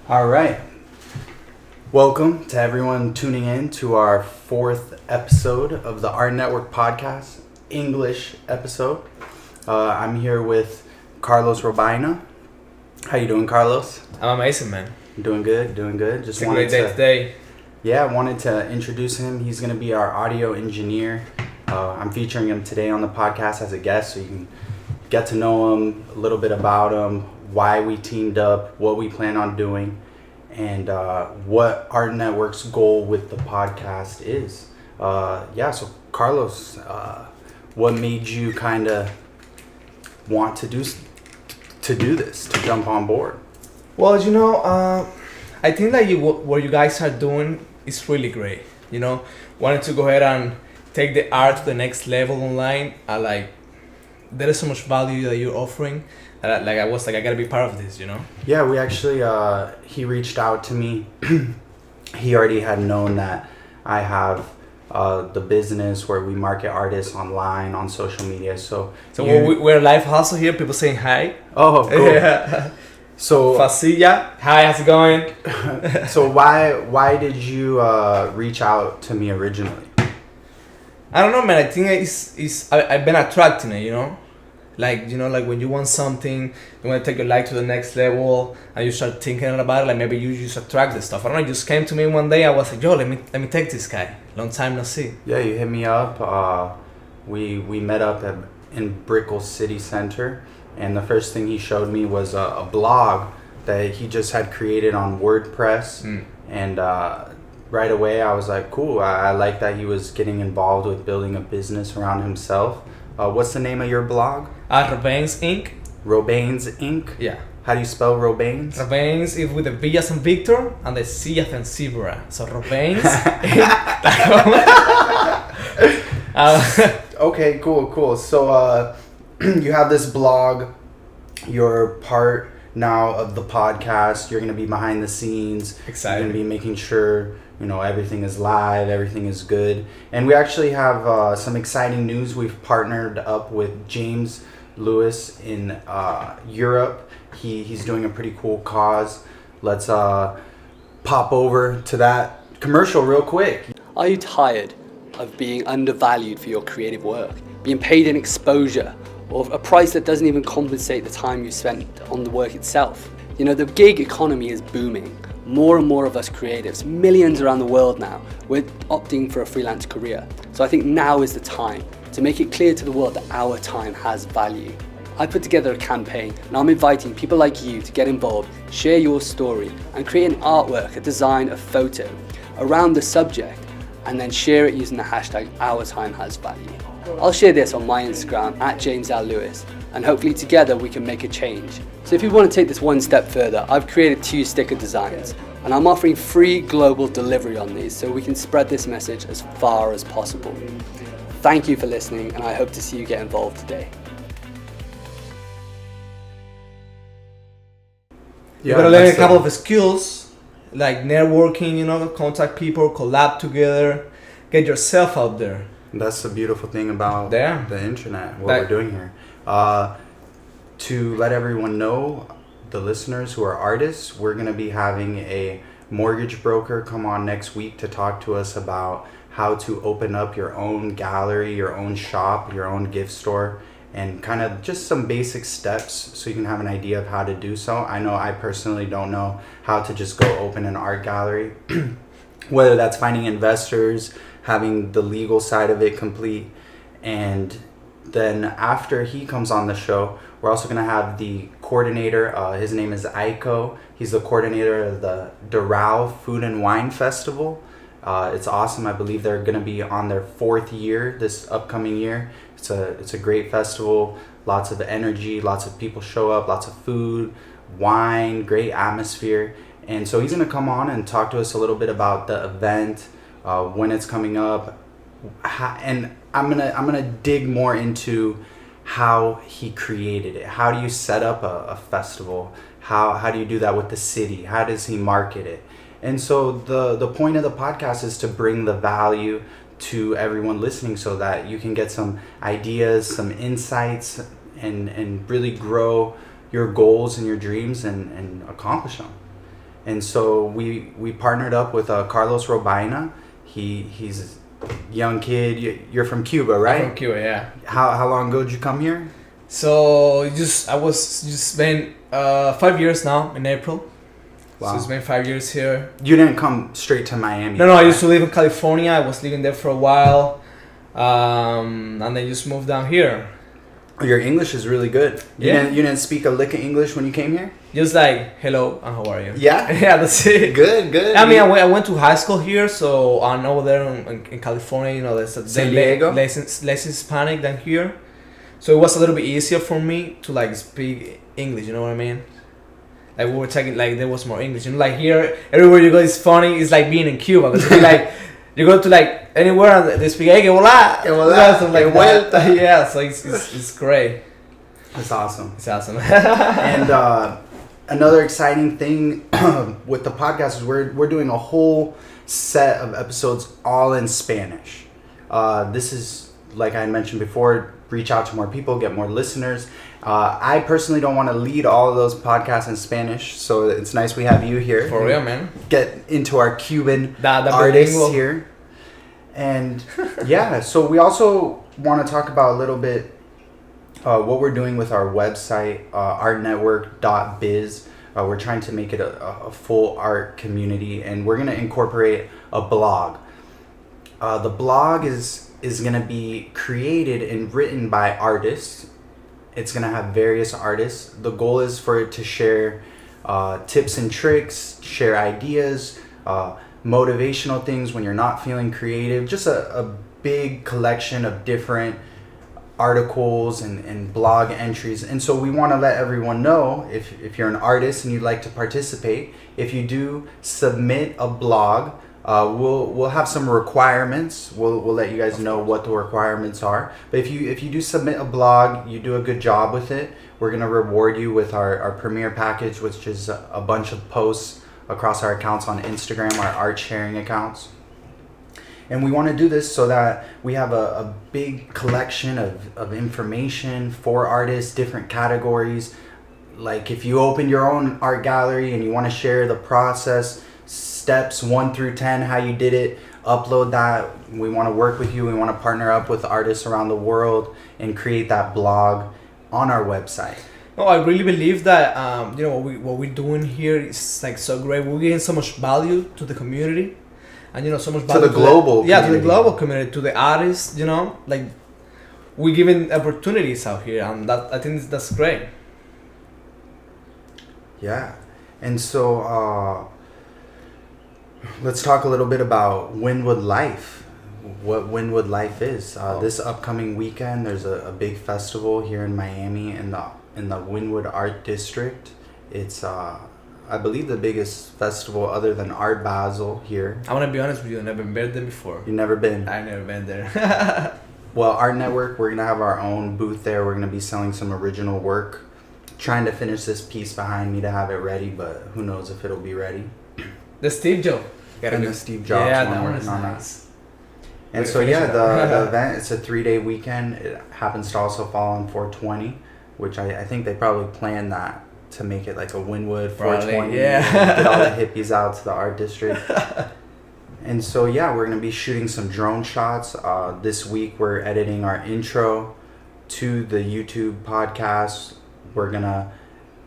All right. Welcome to everyone tuning in to our fourth episode of the Art Network podcast, English episode. I'm here with Carlos Robaina. How you doing, Carlos? I'm amazing, man. Doing good. It's a great day today. Yeah, I wanted to introduce him. He's going to be our audio engineer. I'm featuring him today on the podcast as a guest, so you can get to know him, a little bit about him, why we teamed up, what we plan on doing, and what Art Network's goal with the podcast is. So Carlos, what made you kind of want to do this, to jump on board? Well, I think that what you guys are doing is really great. Wanted to go ahead and take the art to the next level online. There is so much value that you're offering. I gotta be part of this. Yeah, we actually, he reached out to me. He already had known that I have the business where we market artists online on social media. So we're live hustle here. People saying hi. Oh, cool. Yeah. So Facilla, hi, how's it going? So why did you reach out to me originally? I don't know, man. I think I've been attracting it, like when you want something, you want to take your life to the next level, and you start thinking about it. Like maybe you just attract this stuff. I don't know. It just came to me one day. I was like, yo, let me take this guy. Long time no see. Yeah, you hit me up. We met up in Brickell City Center, and the first thing he showed me was a blog that he just had created on WordPress, and right away I was like, cool. I like that he was getting involved with building a business around himself. What's the name of your blog? Robains Inc. Robains Inc. Yeah. How do you spell Robains? Robains is with the V as in Victor and the C as in Zebra. So Robains. Okay, cool. So you have this blog. You're part now of the podcast. You're going to be behind the scenes. Excited. You're going to be making sure everything is live, everything is good. And we actually have some exciting news. We've partnered up with James Lewis in Europe. He's doing a pretty cool cause. Let's pop over to that commercial real quick. Are you tired of being undervalued for your creative work, being paid in exposure, or a price that doesn't even compensate the time you spent on the work itself? The gig economy is booming. More and more of us creatives, millions around the world now, we're opting for a freelance career. So I think now is the time to make it clear to the world that our time has value. I put together a campaign and I'm inviting people like you to get involved, share your story, and create an artwork, a design, a photo around the subject, and then share it using the hashtag #OurTimeHasValue. I'll share this on my Instagram @JamesLLewis, and hopefully together we can make a change. So if you want to take this one step further, I've created 2 sticker designs, and I'm offering free global delivery on these so we can spread this message as far as possible. Thank you for listening, and I hope to see you get involved today. You gotta learn a couple of skills, like networking, contact people, collab together, get yourself out there. That's the beautiful thing about the internet, what we're doing here. To let everyone know, the listeners who are artists, we're going to be having a mortgage broker come on next week to talk to us about how to open up your own gallery, your own shop, your own gift store, and kind of just some basic steps so you can have an idea of how to do so. I know I personally don't know how to just go open an art gallery, whether that's finding investors, having the legal side of it complete. And then after he comes on the show, we're also going to have the coordinator. His name is Aiko. He's the coordinator of the Doral Food and Wine Festival. It's awesome. I believe they're going to be on their 4th year this upcoming year. It's a great festival. Lots of energy. Lots of people show up. Lots of food, wine, great atmosphere. And so he's going to come on and talk to us a little bit about the event, when it's coming up, and I'm gonna dig more into how he created it. How do you set up a festival? How do you do that with the city? How does he market it? And so the point of the podcast is to bring the value to everyone listening so that you can get some ideas, some insights, and really grow your goals and your dreams and accomplish them. And so we partnered up with Carlos Robaina. He's a young kid. You're from Cuba, right? I'm from Cuba, yeah. How long ago did you come here? So I was just been 5 years now in April. Wow. So it's been 5 years here. You didn't come straight to Miami. No, I used to live in California. I was living there for a while, and then just moved down here. Your English is really good. You didn't speak a lick of English when you came here? Just like hello and how are you? Yeah? Yeah, that's it. Good. I mean, I went to high school here, so I'm over there in California. You know, there's San Diego? less Hispanic than here, so it was a little bit easier for me to like speak English. You know what I mean? Like we were talking, like there was more English. You know, like here, everywhere you go, it's funny. It's like being in Cuba, because like you go to like anywhere and they speak, hey, que hola, like vuelta. Yeah, so it's great. That's awesome. It's awesome. And another exciting thing with the podcast is we're doing a whole set of episodes all in Spanish. This is, like I mentioned before, reach out to more people, get more listeners. I personally don't want to lead all of those podcasts in Spanish, so it's nice we have you here. For real, man. Get into our Cuban The artists bilingual. here. And yeah, so we also want to talk about a little bit what we're doing with our website, artnetwork.biz. We're trying to make it a full art community, and we're going to incorporate a blog. The blog is going to be created and written by artists. It's going to have various artists. The goal is for it to share tips and tricks, share ideas, motivational things when you're not feeling creative. Just a big collection of different articles and blog entries. And so we want to let everyone know, if you're an artist and you'd like to participate, if you do submit a blog, we'll have some requirements. We'll let you guys know what the requirements are. But if you do submit a blog, you do a good job with it, we're going to reward you with our premier package, which is a bunch of posts across our accounts on Instagram, our art sharing accounts. And we want to do this so that we have a big collection of information for artists, different categories. Like if you open your own art gallery and you want to share the process, steps 1 through 10, how you did it, upload that. We want to work with you. We want to partner up with artists around the world and create that blog on our website. No, I really believe that what we're doing here is like so great. We're getting so much value to the community, and so much value to the global to the global community, to the artists. Like we're giving opportunities out here, and that I think that's great. Yeah, and so let's talk a little bit about Wynwood Life. What Wynwood Life is. This upcoming weekend, there's a big festival here in Miami in the Wynwood Art District. It's I believe the biggest festival other than Art Basel here. I want to be honest with you, I've never been there before. You've never been? I've never been there. Well, Art Network, we're going to have our own booth there. We're going to be selling some original work. Trying to finish this piece behind me to have it ready, but who knows if it'll be ready. The Steve Jobs. And the Steve Jobs that one one working is on nice. that. And so yeah, the event, it's a 3-day weekend. It happens to also fall on 420, which I think they probably planned that to make it like a Wynwood 420. Probably, yeah. Get all the hippies out to the art district. And so yeah, we're going to be shooting some drone shots. This week we're editing our intro to the YouTube podcast. We're going to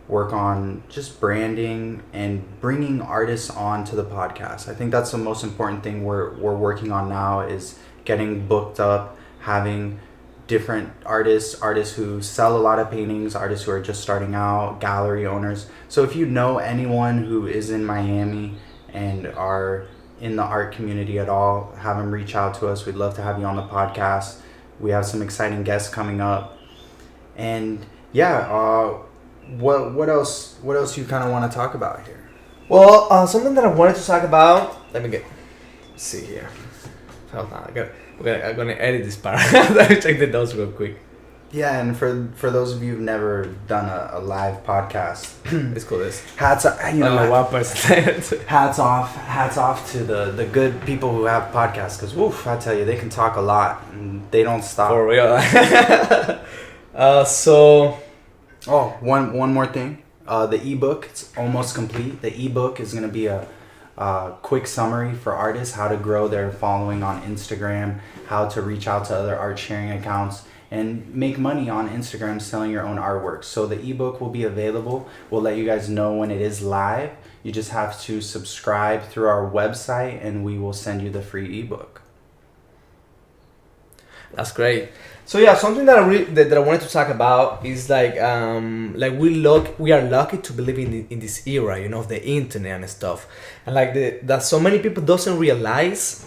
work on just branding and bringing artists on to the podcast. I think that's the most important thing we're working on now, is getting booked up, having different artists who sell a lot of paintings, artists who are just starting out, gallery owners. So if you know anyone who is in Miami and are in the art community at all, have them reach out to us. We'd love to have you on the podcast. We have some exciting guests coming up. And yeah, what else you kind of want to talk about here? Well, something that I wanted to talk about. Let's see here. Hold on, I'm gonna edit this part. Let me check the notes real quick. Yeah, and for those of you who've never done a live podcast, Let's call this. hats off, Hats hats off to the good people who have podcasts, because woof, I tell you, they can talk a lot and they don't stop. For real. One more thing. The ebook, it's almost complete. The ebook is going to be a quick summary for artists, how to grow their following on Instagram, how to reach out to other art sharing accounts, and make money on Instagram selling your own artwork. So the ebook will be available. We'll let you guys know when it is live. You just have to subscribe through our website and we will send you the free ebook. That's great. So yeah, something that I wanted to talk about is like we are lucky to believe in this era, you know, of the internet and stuff, and like that so many people doesn't realize,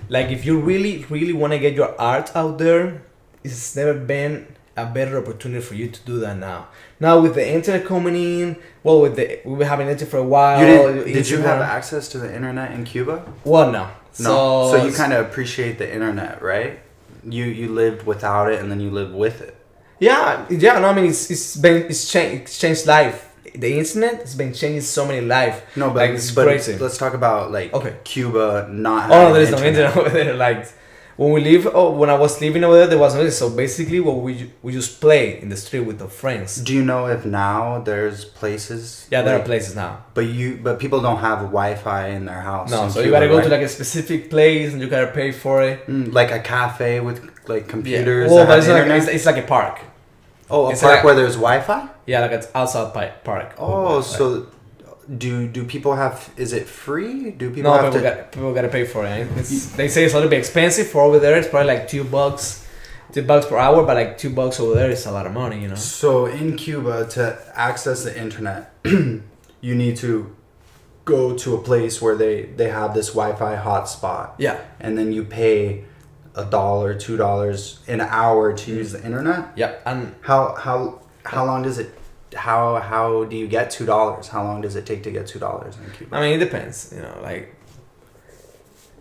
like if you really want to get your art out there, it's never been a better opportunity for you to do that now. Now with the internet coming in, well, we've been having internet for a while. Did you have access to the internet in Cuba? Well, no. No. So you kind of appreciate the internet, right? You lived without it and then you lived with it. Yeah. No, I mean it's changed life. The internet has been changing so many lives. No, but like it's crazy. Let's talk about like Cuba not. Oh no, there is no internet over there. Like when I was living over there was no. So basically, we just play in the street with the friends. Do you know if now there's places? Yeah, there are places now. But people don't have Wi-Fi in their house. No, so Cuba, you gotta go to like a specific place and you gotta pay for it. Like a cafe with like computers. Yeah. Well, but it's like a park. Oh, it's park where there's Wi-Fi? Yeah, like an outside park. Oh, so do people have? Is it free? Do people have people gotta pay for it. They say it's a little bit expensive for over there. It's probably like $2 per hour, but like $2 over there is a lot of money, you know. So in Cuba, to access the internet, you need to go to a place where they have this Wi-Fi hotspot. Yeah. And then you pay $1, $2 an hour to use the internet. Yeah. And how long does it? How do you get $2? How long does it take to get $2 in Cuba? I mean, it depends. You know, like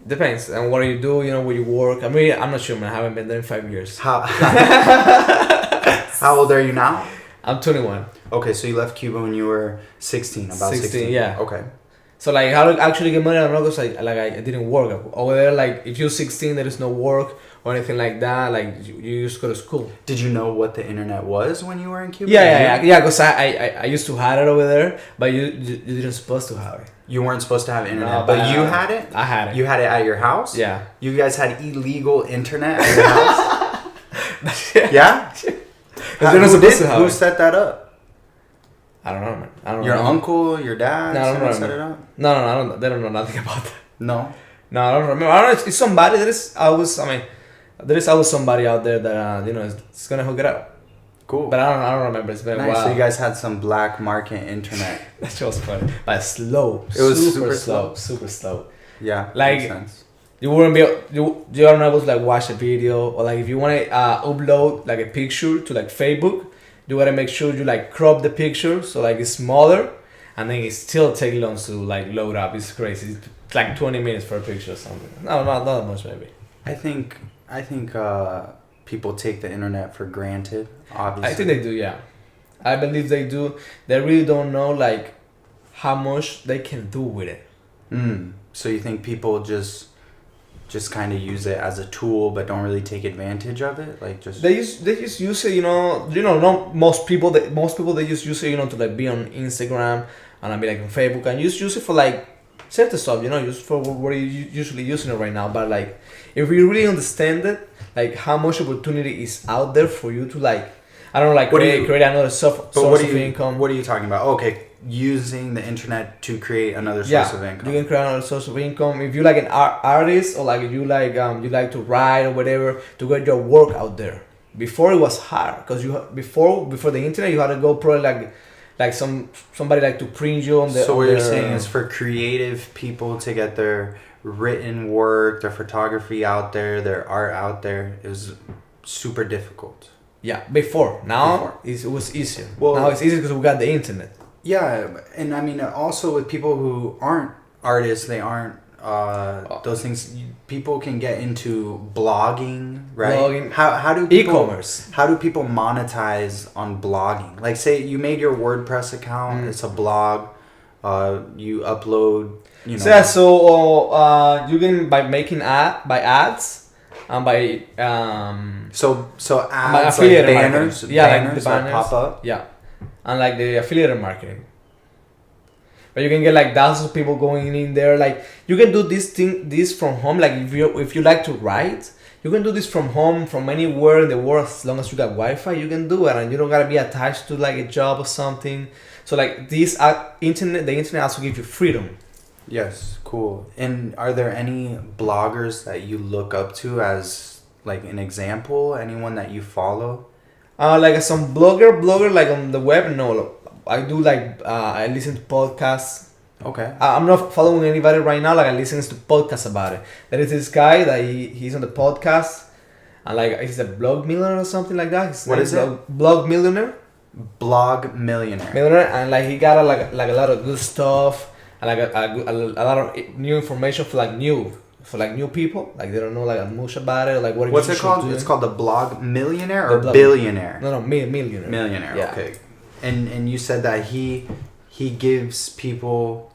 depends on what you do. You know, where you work. I mean, I'm not sure, man. I haven't been there in 5 years. How old are you now? I'm 21. Okay, so you left Cuba when you were 16. About 16. Yeah. Okay. So like how to actually get money, I don't know, because I didn't work over there. Like if you're 16, there is no work or anything like that. Like you just go to school. Did you know what the internet was when you were in Cuba? Yeah. Because I used to have it over there, but you didn't supposed to have it. You weren't supposed to have internet, but you had it. I had it. You had it at your house. Yeah. You guys had illegal internet at your house. Yeah. Who set that up? I don't know, man. I don't your know. uncle, your dad, set it up? No, I don't. They don't know nothing about that. No, I don't remember. I don't know. It's somebody. There is always somebody out there that is gonna hook it up. Cool. But I don't remember. It's been a while. So you guys had some black market internet. That was funny, but slow. It was super slow. Super slow. Yeah, like makes sense. You wouldn't be you aren't able to like watch a video, or like if you want to upload like a picture to like Facebook. You gotta make sure you like crop the picture so like it's smaller, and then it still takes long to like load up. It's crazy. It's like 20 minutes for a picture or something. No, not that much maybe. I think people take the internet for granted. Obviously, I think they do. Yeah, I believe they do. They really don't know like how much they can do with it. So you think people just kind of use it as a tool, but don't really take advantage of it, like just they just use it, not most people they just use it, to like be on Instagram and be like on Facebook, and use it for like certain stuff, just for what you're usually using it right now. But like if you really understand it, like how much opportunity is out there for you to like, I don't know, like create another source of income. What are you talking about? Okay, using the internet to create another source of income. You can create another source of income if you like an artist, or like if you like you like to write or whatever, to get your work out there. Before it was hard because before the internet you had to go probably like somebody like to print you on the. So what you're saying is for creative people to get their written work, their photography out there, their art out there is super difficult. Yeah, before. It was easier. Well, now it's easier because we got the internet. Yeah, and I mean also with people who aren't artists, they aren't those things. People can get into blogging, right? How do people, e-commerce? How do people monetize on blogging? Like, say you made your WordPress account, it's a blog. You upload, So you can by making ads, and by so ads by affiliate like banners, marketing. banners that pop up. Yeah. And like the affiliate marketing. but you can get like thousands of people going in there. Like you can do this from home. Like if you like to write, you can do this from home, from anywhere in the world, as long as you got Wi-Fi. You can do it, and you don't gotta be attached to like a job or something. So like the internet also gives you freedom. Yes, cool. And are there any bloggers that you look up to as like an example? Anyone that you follow? Like some blogger like on the web. No, I do like I listen to podcasts. Okay. I'm not following anybody right now. Like I listen to podcasts about it. There is this guy that he's on the podcast, and like he's a blog millionaire or something like that. What is it? Blog millionaire. Blog millionaire. Millionaire, and like he got like a lot of good stuff, and like a lot of new information for new people. Like they don't know like much about it. Like what's it called? It's called the Blog Millionaire or blog, billionaire. No, millionaire. Millionaire. Yeah. Okay. And you said that he gives people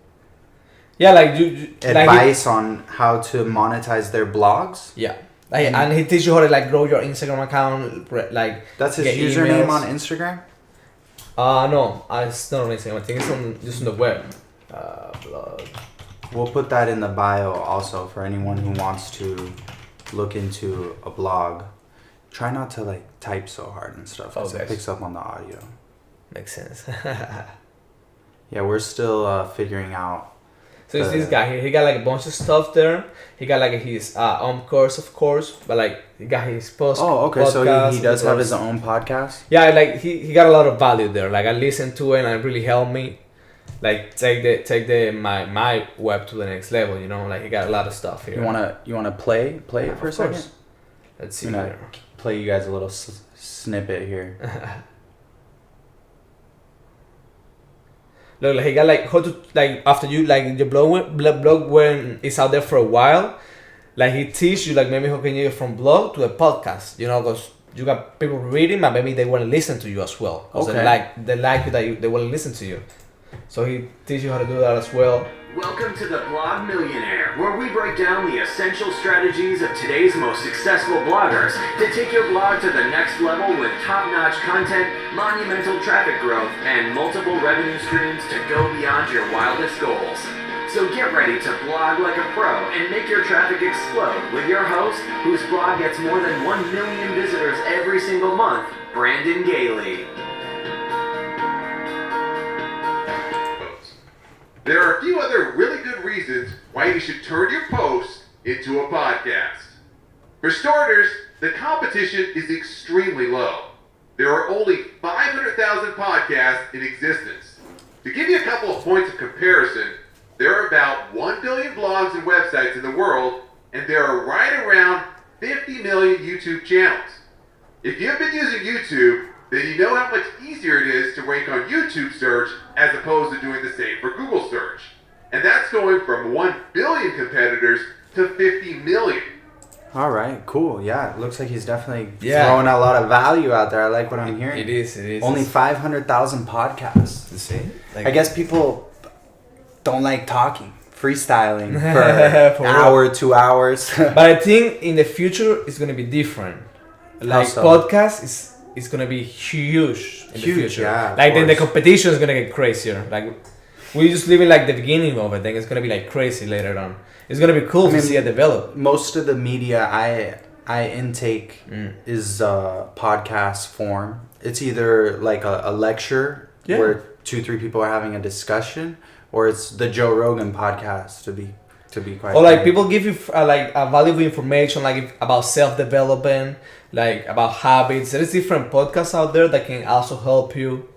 like you advice on how to monetize their blogs. Yeah. Like, and he teaches you how to like grow your Instagram account. Like that's his username on Instagram. No, it's not on Instagram. I think it's just on the web. Blog. We'll put that in the bio also for anyone who wants to look into a blog. Try not to like type so hard and stuff because it picks up on the audio. Makes sense. Yeah, we're still figuring out. So it's this guy. He got like a bunch of stuff there. He got like his course, of course, but like he got his post. Oh, okay. So he does have his own podcast. Yeah, like he got a lot of value there. Like I listened to it and it really helped me. Like take my web to the next level. You know, like he got a lot of stuff here. You wanna play it for a second? Let's see. I'm gonna play you guys a little snippet here. Look, like he got like how to like after you like your blog when it's out there for a while, like he teach you like maybe how can you get from blog to a podcast, you know, because you got people reading, but maybe they want to listen to you as well. Okay. They like you that they want to listen to you, so he teach you how to do that as well. Welcome to the Blog Millionaire, where we break down the essential strategies of today's most successful bloggers to take your blog to the next level with top-notch content, monumental traffic growth, and multiple revenue streams to go beyond your wildest goals. So get ready to blog like a pro and make your traffic explode with your host, whose blog gets more than 1 million visitors every single month, Brandon Gailey. There are a few other really good reasons why you should turn your post into a podcast. For starters, the competition is extremely low. There are only 500,000 podcasts in existence. To give you a couple of points of comparison, there are about 1 billion blogs and websites in the world, and there are right around 50 million YouTube channels. If you've been using YouTube, then you know how much easier it is to rank on YouTube search as opposed to doing the same for Google search. And that's going from 1 billion competitors to 50 million. All right, cool. Yeah, it looks like he's definitely throwing a lot of value out there. I like what I'm hearing. It is. Only 500,000 podcasts. You see? Like, I guess people don't like talking, freestyling for an hour, 2 hours. But I think in the future it's going to be different. Like podcast is gonna be huge in the future. Yeah. Like then the competition is gonna get crazier. Like we just living like the beginning of it. Then it's gonna be like crazy later on. It's gonna be cool to see it develop. Most of the media I intake is podcast form. It's either like a lecture where 2-3 people are having a discussion, or it's the Joe Rogan podcast to be quite. Or like people give you like valuable information like about self-development, like about habits. There is different podcasts out there that can also help you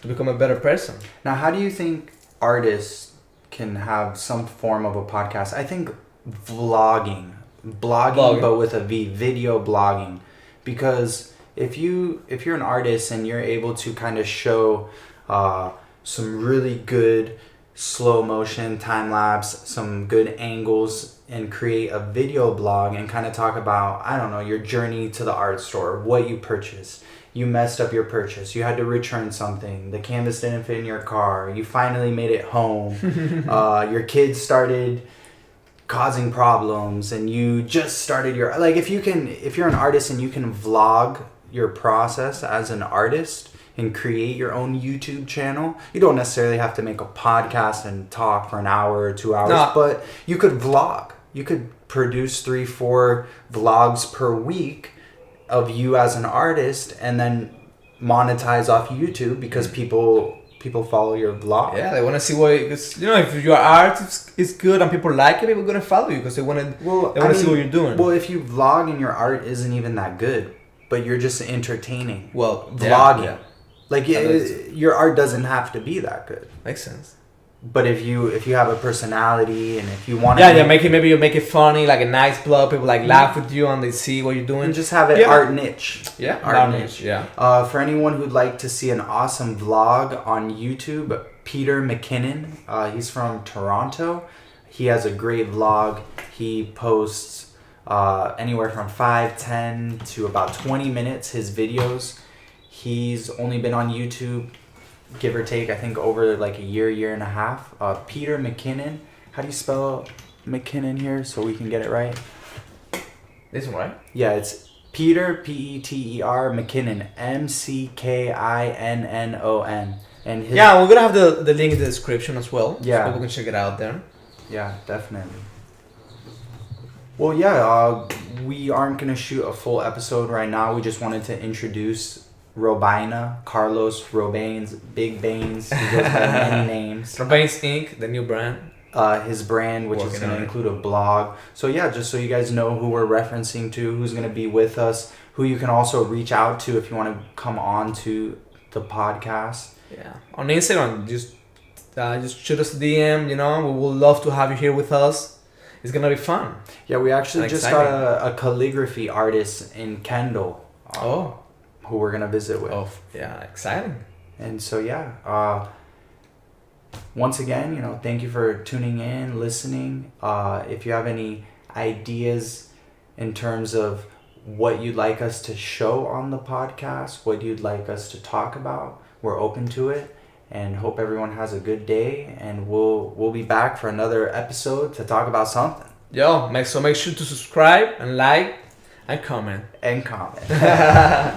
to become a better person. Now, how do you think artists can have some form of a podcast? I think blogging, but with a V, video blogging, because if you're an artist and you're able to kind of show some really good slow motion, time lapse, some good angles, and create a video blog and kind of talk about, I don't know, your journey to the art store, what you purchased. You messed up your purchase. You had to return something. The canvas didn't fit in your car. You finally made it home. Your kids started causing problems and you just started your, like if you're an artist and you can vlog your process as an artist, and create your own YouTube channel. You don't necessarily have to make a podcast and talk for an hour or 2 hours, No. but you could vlog. You could produce 3-4 vlogs per week of you as an artist, and then monetize off YouTube because people follow your vlog. Yeah, they want to see what, because if your art is good and people like it, people are gonna follow you because they want to see what you're doing. Well, if you vlog and your art isn't even that good, but you're just entertaining, vlogging, your art doesn't have to be that good. Makes sense. But if you have a personality and if you want maybe you make it funny, like a nice vlog, people laugh with you and they see what you're doing. and just have it art niche. Yeah, art niche. Yeah. For anyone who'd like to see an awesome vlog on YouTube, Peter McKinnon, he's from Toronto. He has a great vlog. He posts anywhere from 5, 10 to about 20 minutes, his videos. He's only been on YouTube, give or take, I think over a year and a half. Peter McKinnon. How do you spell McKinnon here so we can get it right? This one, right? Yeah, it's Peter, Peter McKinnon, McKinnon. And his, we're gonna have the link in the description as well. Yeah. So people can check it out there. Yeah, definitely. Well, yeah, we aren't gonna shoot a full episode right now. We just wanted to introduce Robaina, Carlos Robain's Big Baines. He goes by many names. Robain's Inc., the new brand. His brand, which is Working going on to it. include a blog. So yeah, just so you guys know who we're referencing to, who's going to be with us, who you can also reach out to if you want to come on to the podcast. Yeah, on Instagram, just shoot us a DM. We would love to have you here with us. It's gonna be fun. Yeah, we actually And just exciting. got a calligraphy artist in Kendall. Who we're gonna visit with. Yeah, exciting. And so yeah, once again, thank you for tuning in, listening. If you have any ideas in terms of what you'd like us to show on the podcast, what you'd like us to talk about, we're open to it. And hope everyone has a good day. And we'll be back for another episode to talk about something. Make sure to subscribe and like and comment. And comment.